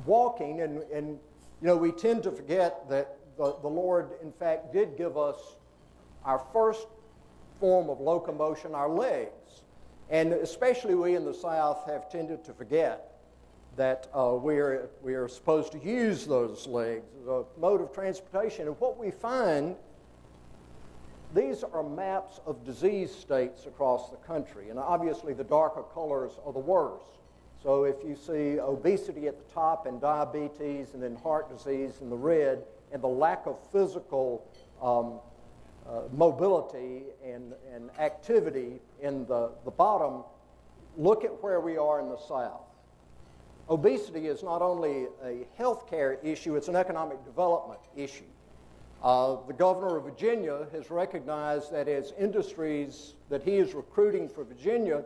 walking, and we tend to forget that the Lord, in fact, did give us our first form of locomotion, our legs. And especially we in the South have tended to forget that we are supposed to use those legs as a mode of transportation. And what we find, these are maps of disease states across the country. And obviously the darker colors are the worst. So if you see obesity at the top and diabetes and then heart disease in the red, and the lack of physical mobility and activity in the bottom, look at where we are in the South. Obesity is not only a health care issue, it's an economic development issue. The governor of Virginia has recognized that as industries that he is recruiting for Virginia,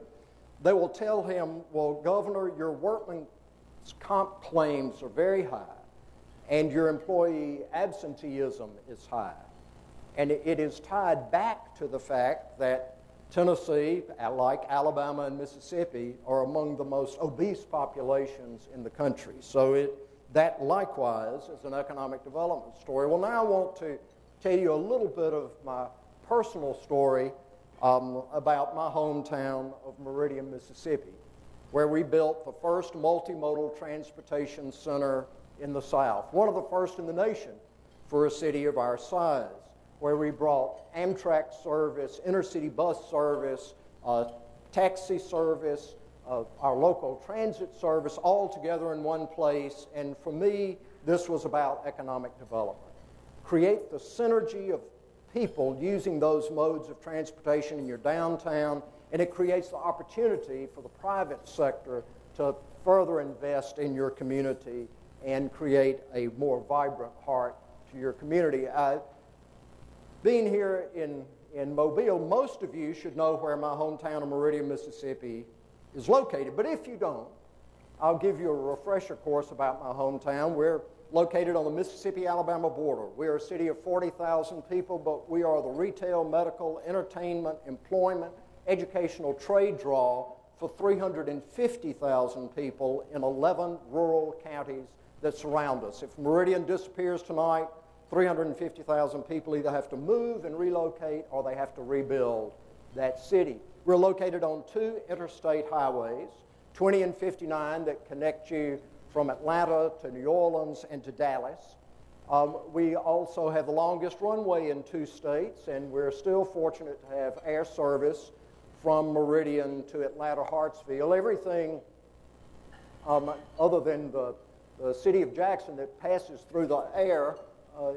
they will tell him, well, Governor, your workman's comp claims are very high, and your employee absenteeism is high. And it is tied back to the fact that Tennessee, like Alabama and Mississippi, are among the most obese populations in the country. So that likewise is an economic development story. Well, now I want to tell you a little bit of my personal story about my hometown of Meridian, Mississippi, where we built the first multimodal transportation center in the South, one of the first in the nation for a city of our size, where we brought Amtrak service, intercity bus service, taxi service, our local transit service, all together in one place. And for me, this was about economic development. Create the synergy of people using those modes of transportation in your downtown, and it creates the opportunity for the private sector to further invest in your community and create a more vibrant heart to your community. Being here in Mobile, most of you should know where my hometown of Meridian, Mississippi is located. But if you don't, I'll give you a refresher course about my hometown. We're located on the Mississippi-Alabama border. We are a city of 40,000 people, but we are the retail, medical, entertainment, employment, educational trade draw for 350,000 people in 11 rural counties that surround us. If Meridian disappears tonight, 350,000 people either have to move and relocate or they have to rebuild that city. We're located on 2 interstate highways, 20 and 59, that connect you from Atlanta to New Orleans and to Dallas. We also have the longest runway in 2 states, and we're still fortunate to have air service from Meridian to Atlanta-Hartsville. Everything other than the city of Jackson that passes through the air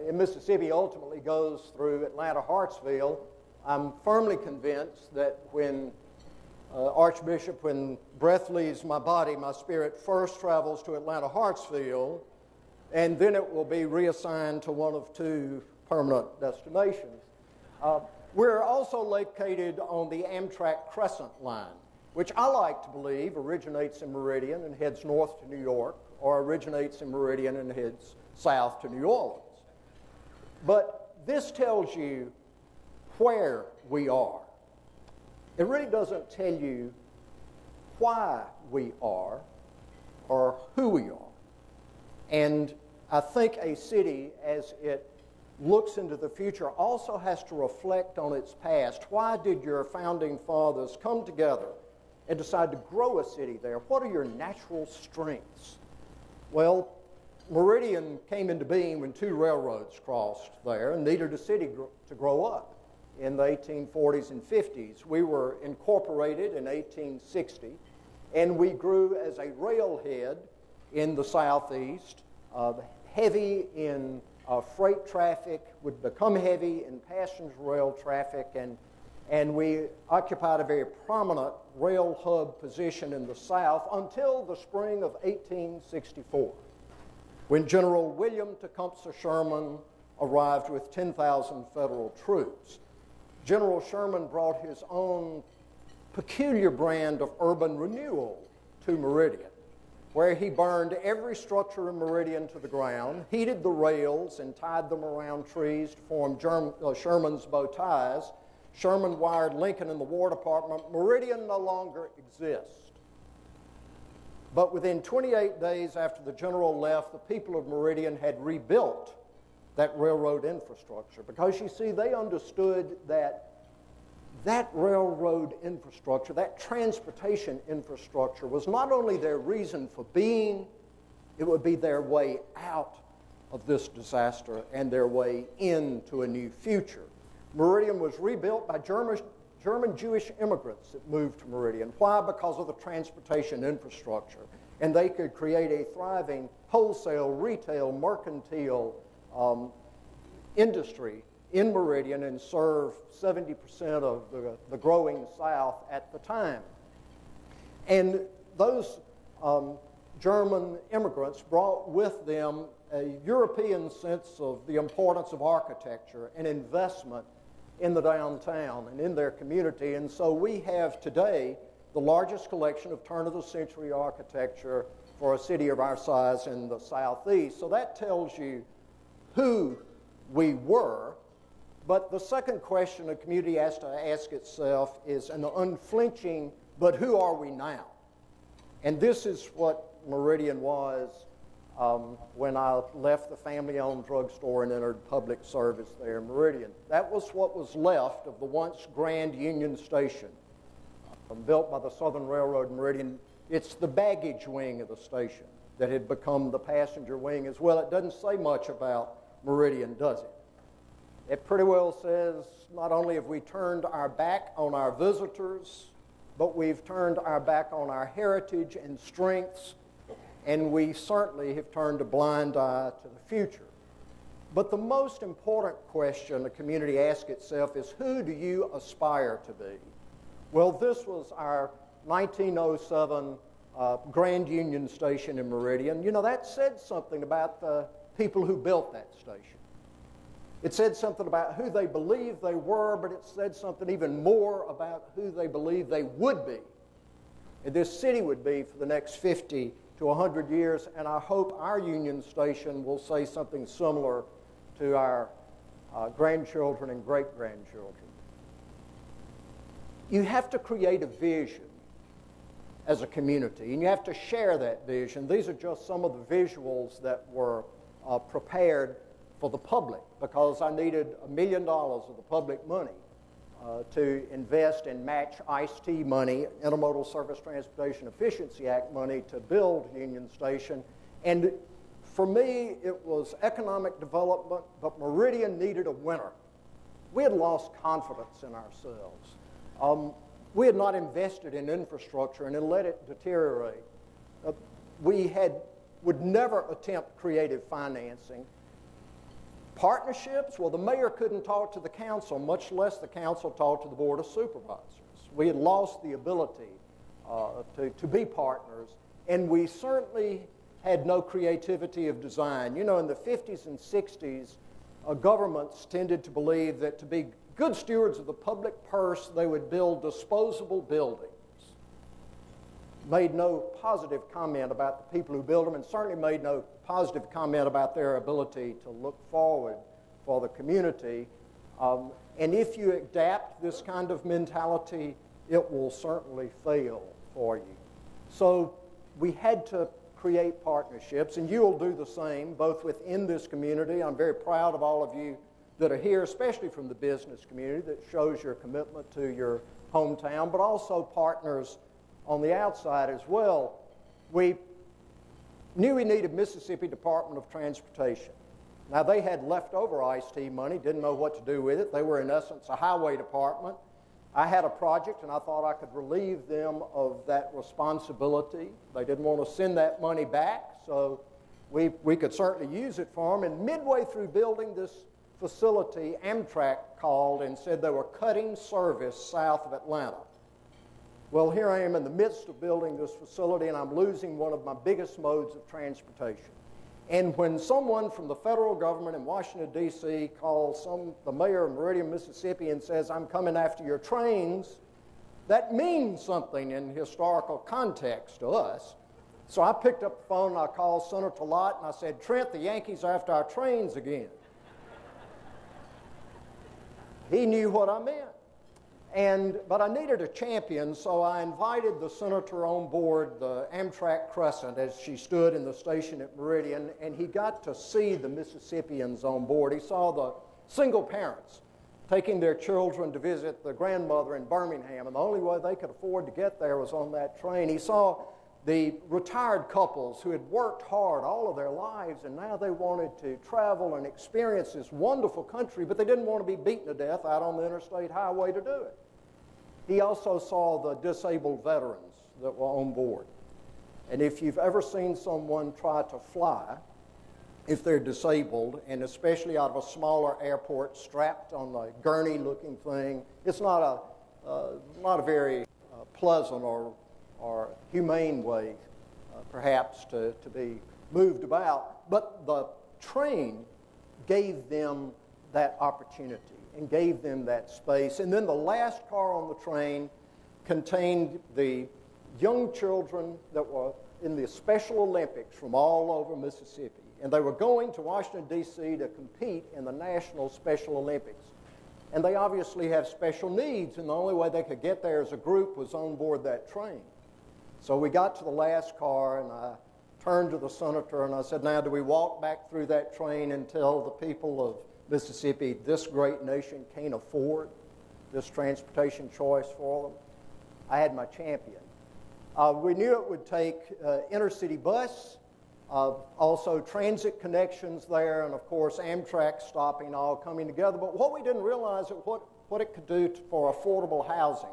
in Mississippi ultimately goes through Atlanta-Hartsville. I'm firmly convinced that when breath leaves my body, my spirit first travels to Atlanta-Hartsville, and then it will be reassigned to one of 2 permanent destinations. We're also located on the Amtrak Crescent Line, which I like to believe originates in Meridian and heads north to New York, or originates in Meridian and heads south to New Orleans. But this tells you where we are. It really doesn't tell you why we are or who we are. And I think a city, as it looks into the future, also has to reflect on its past. Why did your founding fathers come together and decide to grow a city there? What are your natural strengths? Well, Meridian came into being when 2 railroads crossed there and needed a city to grow up in the 1840s and 50s. We were incorporated in 1860, and we grew as a railhead in the southeast, heavy in freight traffic, would become heavy in passenger rail traffic, and we occupied a very prominent rail hub position in the south until the spring of 1864. When General William Tecumseh Sherman arrived with 10,000 federal troops. General Sherman brought his own peculiar brand of urban renewal to Meridian, where he burned every structure in Meridian to the ground, heated the rails and tied them around trees to form Sherman's bow ties. Sherman wired Lincoln in the War Department. Meridian no longer exists. But within 28 days after the general left, the people of Meridian had rebuilt that railroad infrastructure, because you see, they understood that that railroad infrastructure, that transportation infrastructure, was not only their reason for being, it would be their way out of this disaster and their way into a new future. Meridian was rebuilt by German Jewish immigrants that moved to Meridian. Why? Because of the transportation infrastructure. And they could create a thriving wholesale, retail, mercantile industry in Meridian and serve 70% of the growing South at the time. And those German immigrants brought with them a European sense of the importance of architecture and investment in the downtown and in their community. And so we have today the largest collection of turn-of-the-century architecture for a city of our size in the Southeast. So that tells you who we were. But the second question a community has to ask itself is an unflinching, but who are we now? And this is what Meridian was when I left the family-owned drugstore and entered public service there in Meridian. That was what was left of the once Grand Union Station, built by the Southern Railroad in Meridian. It's the baggage wing of the station that had become the passenger wing as well. It doesn't say much about Meridian, does it? It pretty well says not only have we turned our back on our visitors, but we've turned our back on our heritage and strengths, and we certainly have turned a blind eye to the future. But the most important question the community asks itself is, who do you aspire to be? Well, this was our 1907 Grand Union Station in Meridian. You know, that said something about the people who built that station. It said something about who they believed they were, but it said something even more about who they believed they would be, and this city would be for the next 50 to 100 years, and I hope our Union Station will say something similar to our grandchildren and great-grandchildren. You have to create a vision as a community, and you have to share that vision. These are just some of the visuals that were prepared for the public, because I needed $1 million of the public money to invest and match ICE-T money, Intermodal Service Transportation Efficiency Act money, to build Union Station. And for me, it was economic development, but Meridian needed a winner. We had lost confidence in ourselves. We had not invested in infrastructure and had let it deteriorate. We would never attempt creative financing. Partnerships, well, the mayor couldn't talk to the council, much less the council talk to the board of supervisors. We had lost the ability to be partners, and we certainly had no creativity of design. You know, in the 50s and 60s, governments tended to believe that to be good stewards of the public purse, they would build disposable buildings. Made no positive comment about the people who built them, and certainly made no positive comment about their ability to look forward for the community. And if you adapt this kind of mentality, it will certainly fail for you. So we had to create partnerships, and you will do the same, both within this community. I'm very proud of all of you that are here, especially from the business community, that shows your commitment to your hometown, but also partners on the outside as well. We knew we needed Mississippi Department of Transportation. Now, they had leftover ICE-T money, didn't know what to do with it. They were, in essence, a highway department. I had a project, and I thought I could relieve them of that responsibility. They didn't want to send that money back, so we could certainly use it for them. And midway through building this facility, Amtrak called and said they were cutting service south of Atlanta. Well, here I am in the midst of building this facility, and I'm losing one of my biggest modes of transportation. And when someone from the federal government in Washington, D.C. calls the mayor of Meridian, Mississippi, and says, "I'm coming after your trains," that means something in historical context to us. So I picked up the phone and I called Senator Lott, and I said, "Trent, the Yankees are after our trains again." He knew what I meant. But I needed a champion, so I invited the senator on board the Amtrak Crescent as she stood in the station at Meridian, and he got to see the Mississippians on board. He saw the single parents taking their children to visit the grandmother in Birmingham, and the only way they could afford to get there was on that train. He saw the retired couples who had worked hard all of their lives, and now they wanted to travel and experience this wonderful country, but they didn't want to be beaten to death out on the interstate highway to do it. He also saw the disabled veterans that were on board. And if you've ever seen someone try to fly, if they're disabled, and especially out of a smaller airport strapped on a gurney-looking thing, it's not a very pleasant or humane way, perhaps, to be moved about. But the train gave them that opportunity and gave them that space. And then the last car on the train contained the young children that were in the Special Olympics from all over Mississippi. And they were going to Washington, D.C. to compete in the National Special Olympics. And they obviously have special needs, and the only way they could get there as a group was on board that train. So we got to the last car, and I turned to the senator, and I said, now, do we walk back through that train and tell the people of Mississippi this great nation can't afford this transportation choice for them? I had my champion. We knew it would take intercity bus, also transit connections there, and of course Amtrak stopping, all coming together. But what we didn't realize is what it could do for affordable housing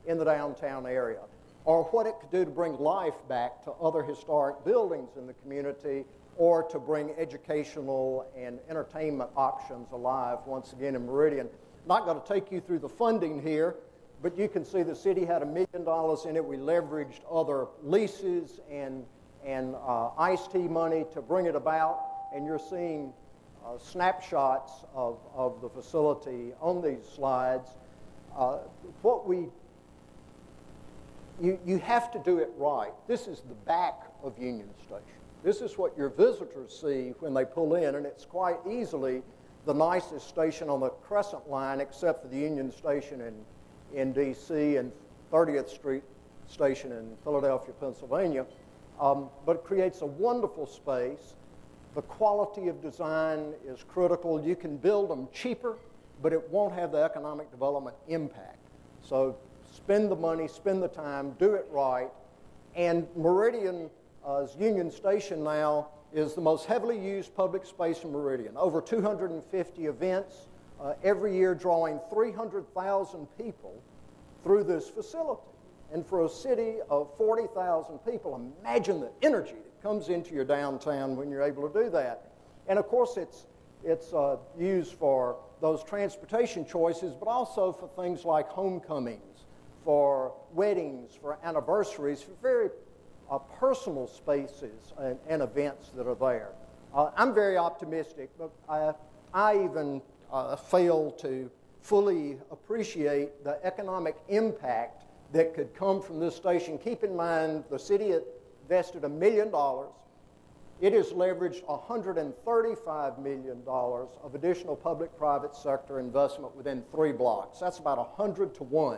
in the downtown area, or what it could do to bring life back to other historic buildings in the community, or to bring educational and entertainment options alive once again in Meridian. Not going to take you through the funding here, but you can see the city had $1 million in it. We leveraged other leases and ICE-T money to bring it about, and you're seeing snapshots of the facility on these slides. You have to do it right. This is the back of Union Station. This is what your visitors see when they pull in, and it's quite easily the nicest station on the Crescent Line, except for the Union Station in D.C. and 30th Street Station in Philadelphia, Pennsylvania. But it creates a wonderful space. The quality of design is critical. You can build them cheaper, but it won't have the economic development impact. So spend the money, spend the time, do it right. And Meridian's Union Station now is the most heavily used public space in Meridian. Over 250 events every year, drawing 300,000 people through this facility. And for a city of 40,000 people, imagine the energy that comes into your downtown when you're able to do that. And of course, it's used for those transportation choices, but also for things like homecomings, for weddings, for anniversaries, for very personal spaces and events that are there. I'm very optimistic, but I even fail to fully appreciate the economic impact that could come from this station. Keep in mind, the city invested $1 million. It has leveraged $135 million of additional public-private sector investment within 3 blocks. That's about 100 to 1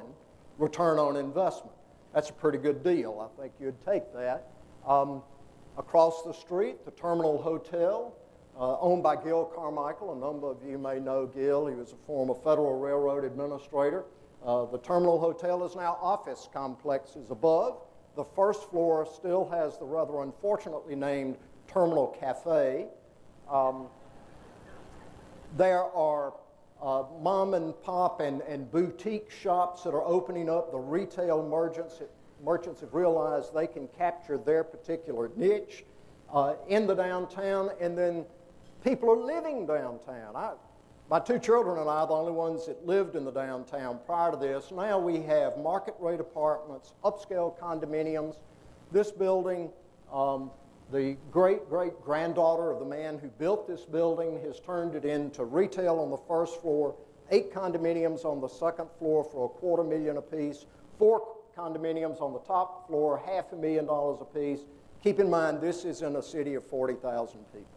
return on investment. That's a pretty good deal. I think you'd take that. Across the street, the Terminal Hotel, owned by Gil Carmichael. A number of you may know Gil. He was a former Federal Railroad administrator. The Terminal Hotel is now office complexes above. The first floor still has the rather unfortunately named Terminal Cafe. There are mom and pop and boutique shops that are opening up. The retail merchants have realized they can capture their particular niche in the downtown, and then people are living downtown. My 2 children and I are the only ones that lived in the downtown prior to this. Now we have market rate apartments, upscale condominiums. This building, the great-great-granddaughter of the man who built this building has turned it into retail on the first floor, 8 condominiums on the second floor for $250,000 apiece, 4 condominiums on the top floor, $500,000 apiece. Keep in mind, this is in a city of 40,000 people.